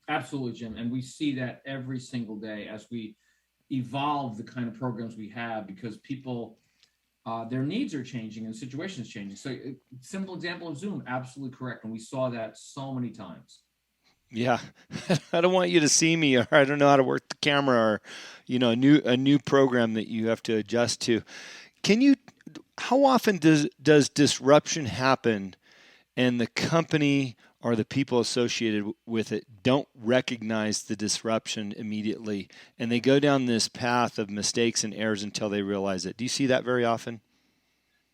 Absolutely, Jim. And we see that every single day as we evolve the kind of programs we have because people, their needs are changing and situations changing. So, simple example of Zoom, absolutely correct. And we saw that so many times. Yeah, I don't want you to see me, or I don't know how to work the camera, or a new program that you have to adjust to. Can you? How often does disruption happen, and the company or the people associated with it don't recognize the disruption immediately, and they go down this path of mistakes and errors until they realize it? Do you see that very often?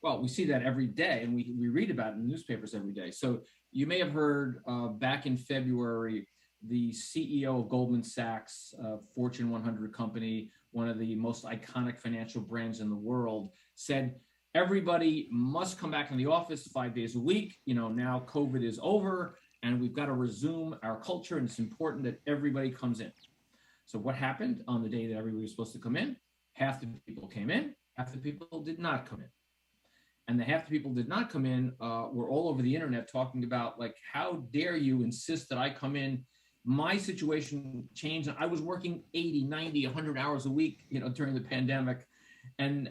Well, we see that every day, and we read about it in newspapers every day. So you may have heard back in February, the CEO of Goldman Sachs, Fortune 100 company, one of the most iconic financial brands in the world, said everybody must come back in the office 5 days a week. Now COVID is over, and we've got to resume our culture, and it's important that everybody comes in. So what happened on the day that everybody was supposed to come in? Half the people came in, half the people did not come in, and the half the people did not come in were all over the internet talking about, like, how dare you insist that I come in. My situation changed. I was working 80, 90, 100 hours a week, during the pandemic, and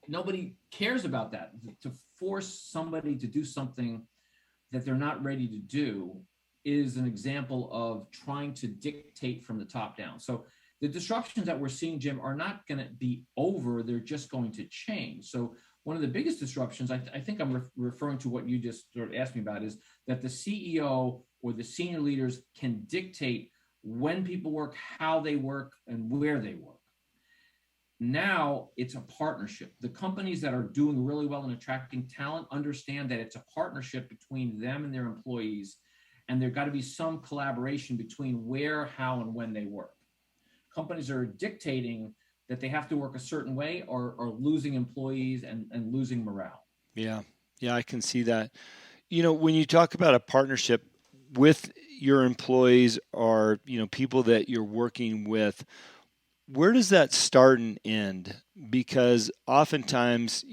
nobody cares about that. To force somebody to do something that they're not ready to do is an example of trying to dictate from the top down. So the disruptions that we're seeing, Jim, are not going to be over. They're just going to change. So one of the biggest disruptions, I think I'm referring to what you just sort of asked me about, is that the CEO or the senior leaders can dictate when people work, how they work, and where they work. Now it's a partnership. The companies that are doing really well in attracting talent understand that it's a partnership between them and their employees, and there got to be some collaboration between where, how, and when they work. Companies are dictating that they have to work a certain way, or losing employees and losing morale. Yeah, yeah, I can see that. When you talk about a partnership with your employees or people that you're working with, where does that start and end? Because oftentimes,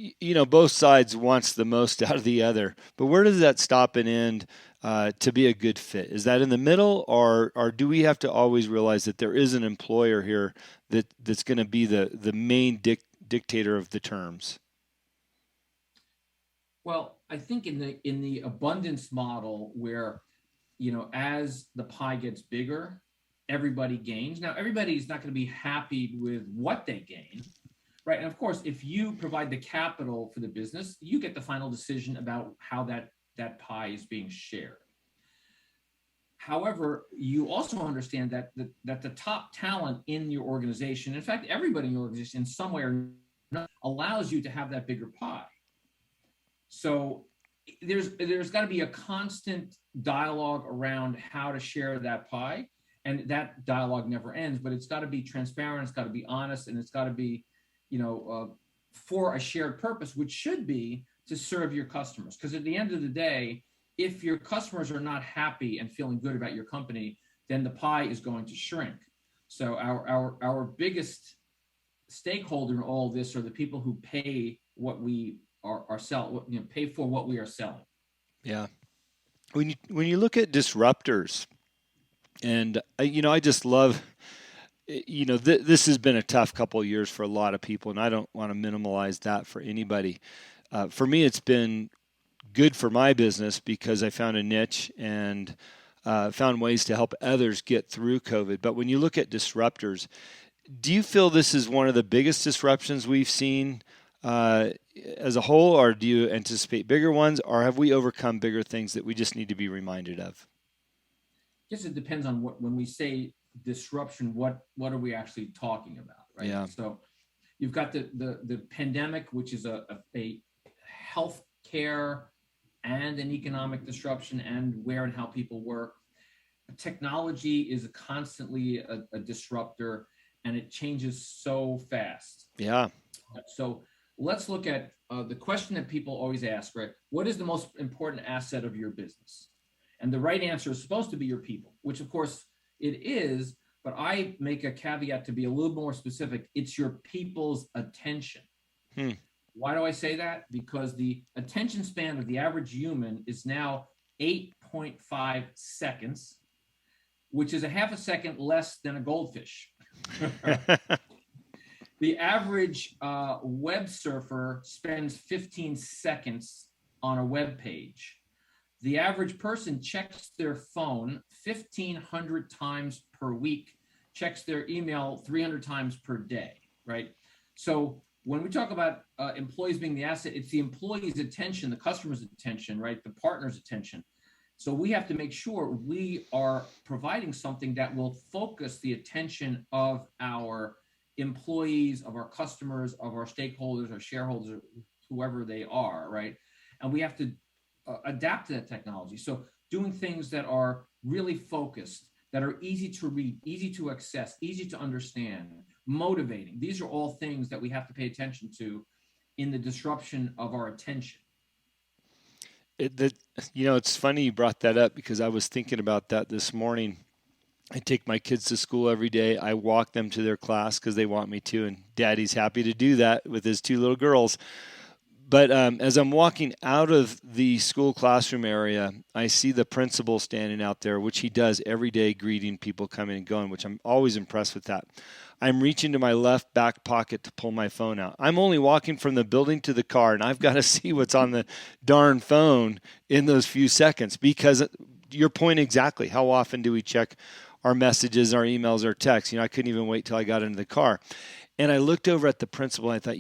both sides wants the most out of the other, but where does that stop and end to be a good fit? Is that in the middle, or do we have to always realize that there is an employer here that's going to be the main dictator of the terms? Well, I think in the abundance model, where as the pie gets bigger, everybody gains. Now, everybody's not going to be happy with what they gain, right? And of course, if you provide the capital for the business, you get the final decision about how that pie is being shared. However, you also understand that the top talent in your organization, in fact, everybody in your organization, in some way or another, allows you to have that bigger pie. So there's got to be a constant dialogue around how to share that pie, and that dialogue never ends. But it's got to be transparent, it's got to be honest, and it's got to be, for a shared purpose, which should be to serve your customers. Because at the end of the day, if your customers are not happy and feeling good about your company, then the pie is going to shrink. So our biggest stakeholder in all this are the people who pay what we are selling, pay for what we are selling. Yeah. When you look at disruptors, and I just love, this has been a tough couple of years for a lot of people, and I don't want to minimize that for anybody. For me, it's been good for my business because I found a niche and found ways to help others get through COVID. But when you look at disruptors, do you feel this is one of the biggest disruptions we've seen uh, as a whole, or do you anticipate bigger ones, or have we overcome bigger things that we just need to be reminded of? I guess it depends on what, when we say disruption, what are we actually talking about, right? Yeah, So you've got the pandemic, which is a health care and an economic disruption, and where and how people work. Technology is constantly a disruptor, and it changes so fast. yeah, So let's look at the question that people always ask, right? What is the most important asset of your business? And the right answer is supposed to be your people, which of course it is, but I make a caveat to be a little more specific. It's your people's attention. hmm. Why do I say that? Because the attention span of the average human is now 8.5 seconds. which is a half a second less than a goldfish. The average web surfer spends 15 seconds on a web page. The average person checks their phone 1,500 times per week, checks their email 300 times per day, right? So when we talk about employees being the asset, it's the employee's attention, the customer's attention, right? The partner's attention. So we have to make sure we are providing something that will focus the attention of our employees, of our customers, of our stakeholders, our shareholders, whoever they are, right? And we have to adapt to that technology. So doing things that are really focused, that are easy to read, easy to access, easy to understand, motivating. These are all things that we have to pay attention to in the disruption of our attention. It's funny you brought that up because I was thinking about that this morning. I take my kids to school every day. I walk them to their class because they want me to, and Daddy's happy to do that with his two little girls. But as I'm walking out of the school classroom area, I see the principal standing out there, which he does every day, greeting people coming and going, which I'm always impressed with that. I'm reaching to my left back pocket to pull my phone out. I'm only walking from the building to the car, and I've got to see what's on the darn phone in those few seconds, because your point exactly, how often do we check our messages, our emails, our texts? I couldn't even wait till I got into the car. And I looked over at the principal, and I thought,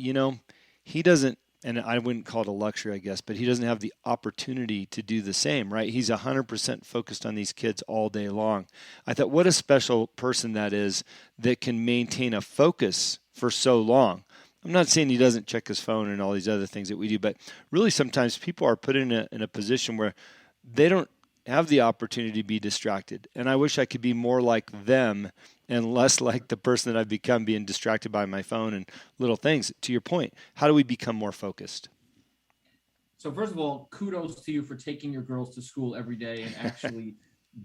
he doesn't, and I wouldn't call it a luxury, I guess, but he doesn't have the opportunity to do the same, right? He's 100% focused on these kids all day long. I thought, what a special person that is that can maintain a focus for so long. I'm not saying he doesn't check his phone and all these other things that we do, but really sometimes people are put in a position where they don't have the opportunity to be distracted. And I wish I could be more like them and less like the person that I've become, being distracted by my phone and little things. To your point, how do we become more focused? So first of all, kudos to you for taking your girls to school every day and actually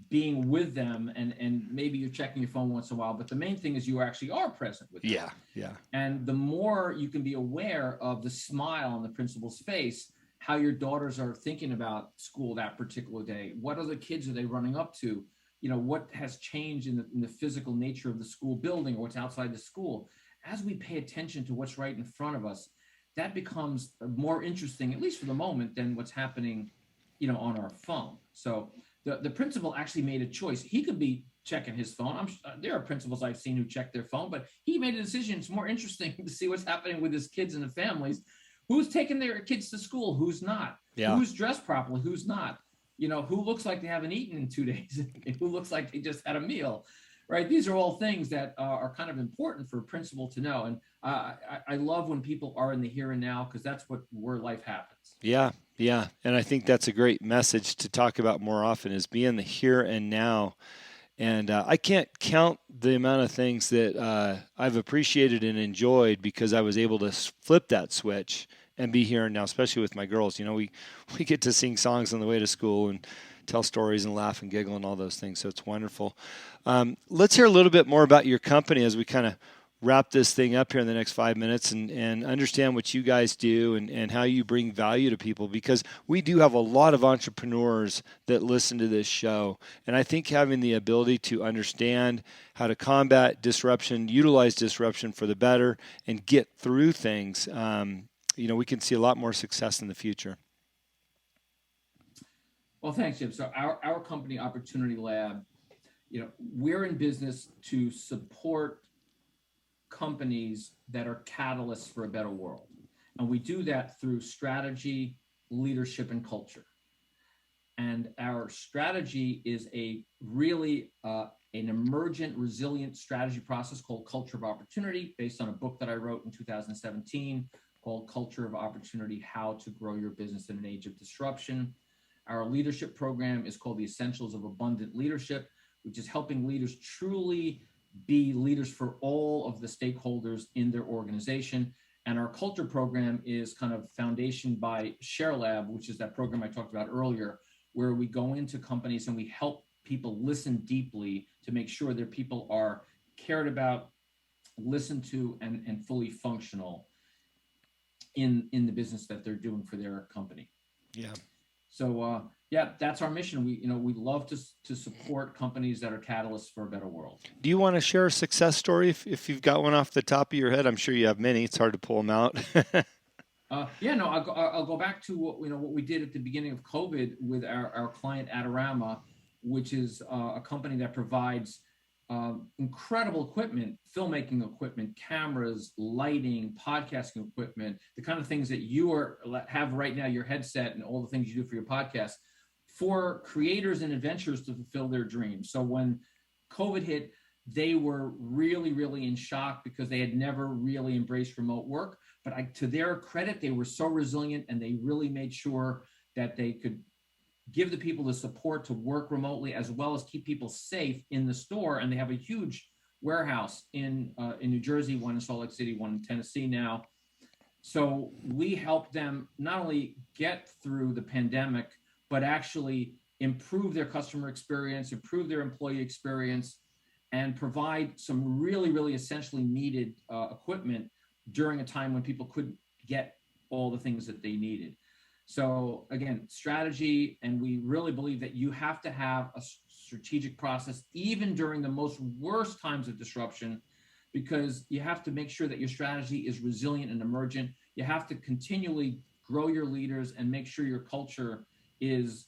being with them. And maybe you're checking your phone once in a while, but the main thing is you actually are present with them. Yeah. And the more you can be aware of the smile on the principal's face, how your daughters are thinking about school that particular day, what other kids are they running up to? What has changed in the physical nature of the school building or what's outside the school. As we pay attention to what's right in front of us, that becomes more interesting, at least for the moment, than what's happening, on our phone. So the principal actually made a choice. He could be checking his phone. There are principals I've seen who check their phone, but he made a decision. It's more interesting to see what's happening with his kids and the families. Who's taking their kids to school? Who's not? Yeah. Who's dressed properly? Who's not? Who looks like they haven't eaten in 2 days? Who looks like they just had a meal, right? These are all things that are kind of important for a principal to know. And I love when people are in the here and now, because that's where life happens. Yeah. And I think that's a great message to talk about more often, is be in the here and now. And I can't count the amount of things that I've appreciated and enjoyed because I was able to flip that switch and be here and now, especially with my girls. We get to sing songs on the way to school and tell stories and laugh and giggle and all those things. So it's wonderful. Let's hear a little bit more about your company as we kind of wrap this thing up here in the next 5 minutes and understand what you guys do and how you bring value to people, because we do have a lot of entrepreneurs that listen to this show. And I think having the ability to understand how to combat disruption, utilize disruption for the better, and get through things, we can see a lot more success in the future. Well, thanks, Jim. So our company, Opportunity Lab, we're in business to support companies that are catalysts for a better world. And we do that through strategy, leadership, and culture. And our strategy is a really an emergent, resilient strategy process called Culture of Opportunity, based on a book that I wrote in 2017 called Culture of Opportunity: How to Grow Your Business in an Age of Disruption. Our leadership program is called the Essentials of Abundant Leadership, which is helping leaders truly be leaders for all of the stakeholders in their organization. And our culture program is kind of foundation by ShareLab, which is that program I talked about earlier, where we go into companies and we help people listen deeply to make sure their people are cared about, listened to, and fully functional in the business that they're doing for their company. Yeah. So Yeah, that's our mission. We love to support companies that are catalysts for a better world. Do you want to share a success story if you've got one off the top of your head? I'm sure you have many. It's hard to pull them out. Yeah, no, I'll go back to what we did at the beginning of COVID with our client Adorama, which is a company that provides incredible equipment, filmmaking equipment, cameras, lighting, podcasting equipment, the kind of things that have right now, your headset and all the things you do for your podcast, for creators and adventurers to fulfill their dreams. So when COVID hit, they were really, really in shock because they had never really embraced remote work. But to their credit, they were so resilient, and they really made sure that they could give the people the support to work remotely, as well as keep people safe in the store. And they have a huge warehouse in New Jersey, one in Salt Lake City, one in Tennessee now. So we helped them not only get through the pandemic, but actually improve their customer experience, improve their employee experience, and provide some really, really essentially needed equipment during a time when people couldn't get all the things that they needed. So again, strategy, and we really believe that you have to have a strategic process, even during the most worst times of disruption, because you have to make sure that your strategy is resilient and emergent. You have to continually grow your leaders and make sure your culture is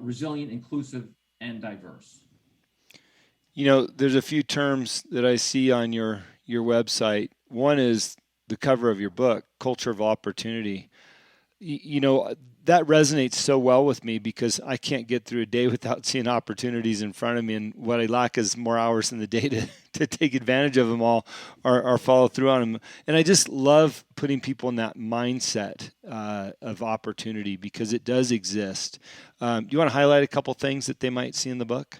resilient, inclusive, and diverse. There's a few terms that I see on your website. One is the cover of your book, Culture of Opportunity. That resonates so well with me because I can't get through a day without seeing opportunities in front of me. And what I lack is more hours in the day to take advantage of them all or follow through on them. And I just love putting people in that mindset of opportunity because it does exist. Do you want to highlight a couple things that they might see in the book?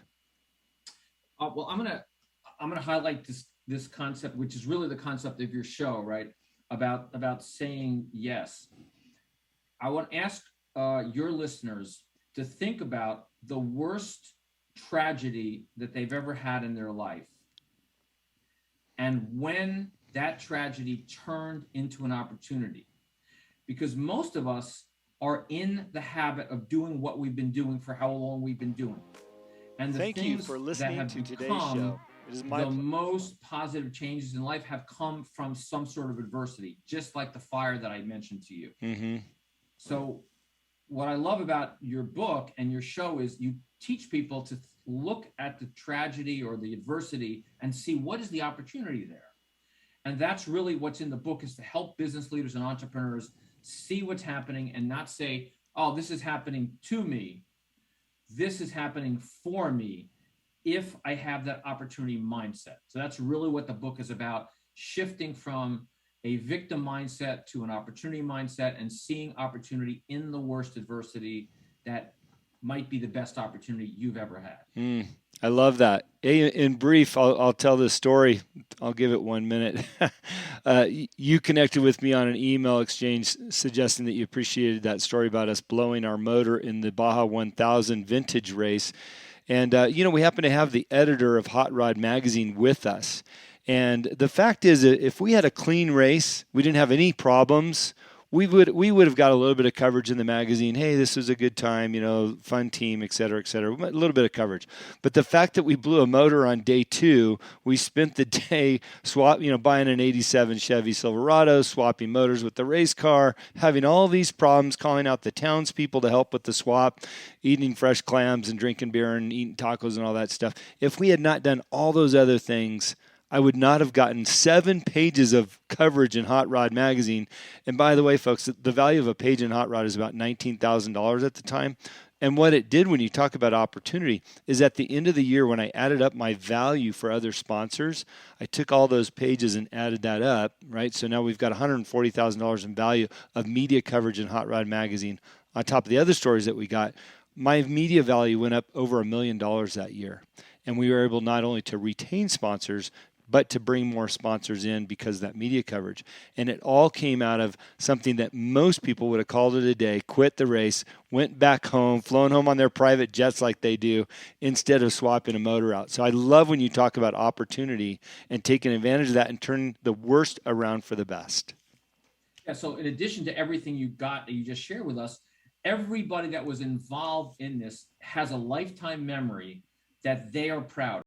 Well, I'm gonna highlight this concept, which is really the concept of your show, right? About saying yes. I want to ask your listeners to think about the worst tragedy that they've ever had in their life, and when that tragedy turned into an opportunity. Because most of us are in the habit of doing what we've been doing for how long we've been doing. And the Thank you things for that listening have to today's become show. It is my the most positive changes in life have come from some sort of adversity, just like the fire that I mentioned to you. Mm-hmm. So what I love about your book and your show is you teach people to look at the tragedy or the adversity and see what is the opportunity there. And that's really what's in the book, is to help business leaders and entrepreneurs see what's happening and not say, oh, this is happening to me. This is happening for me if I have that opportunity mindset. So that's really what the book is about, shifting from a victim mindset to an opportunity mindset and seeing opportunity in the worst adversity that might be the best opportunity you've ever had. I love that. In brief, I'll tell this story. I'll give it 1 minute. You connected with me on an email exchange suggesting that you appreciated that story about us blowing our motor in the Baja 1000 vintage race. And, we happen to have the editor of Hot Rod Magazine with us. And the fact is, if we had a clean race, we didn't have any problems, we would have got a little bit of coverage in the magazine. Hey, this was a good time, fun team, et cetera, a little bit of coverage. But the fact that we blew a motor on day 2, we spent the day buying an 87 Chevy Silverado, swapping motors with the race car, having all these problems, calling out the townspeople to help with the swap, eating fresh clams and drinking beer and eating tacos and all that stuff. If we had not done all those other things, I would not have gotten 7 pages of coverage in Hot Rod Magazine. And by the way, folks, the value of a page in Hot Rod is about $19,000 at the time. And what it did, when you talk about opportunity, is at the end of the year, when I added up my value for other sponsors, I took all those pages and added that up, right? So now we've got $140,000 in value of media coverage in Hot Rod Magazine. On top of the other stories that we got, my media value went up over $1 million that year. And we were able not only to retain sponsors, but to bring more sponsors in because of that media coverage. And it all came out of something that most people would have called it a day, quit the race, went back home, flown home on their private jets like they do, instead of swapping a motor out. So I love when you talk about opportunity and taking advantage of that and turning the worst around for the best. Yeah, so in addition to everything you got that you just shared with us, everybody that was involved in this has a lifetime memory that they are proud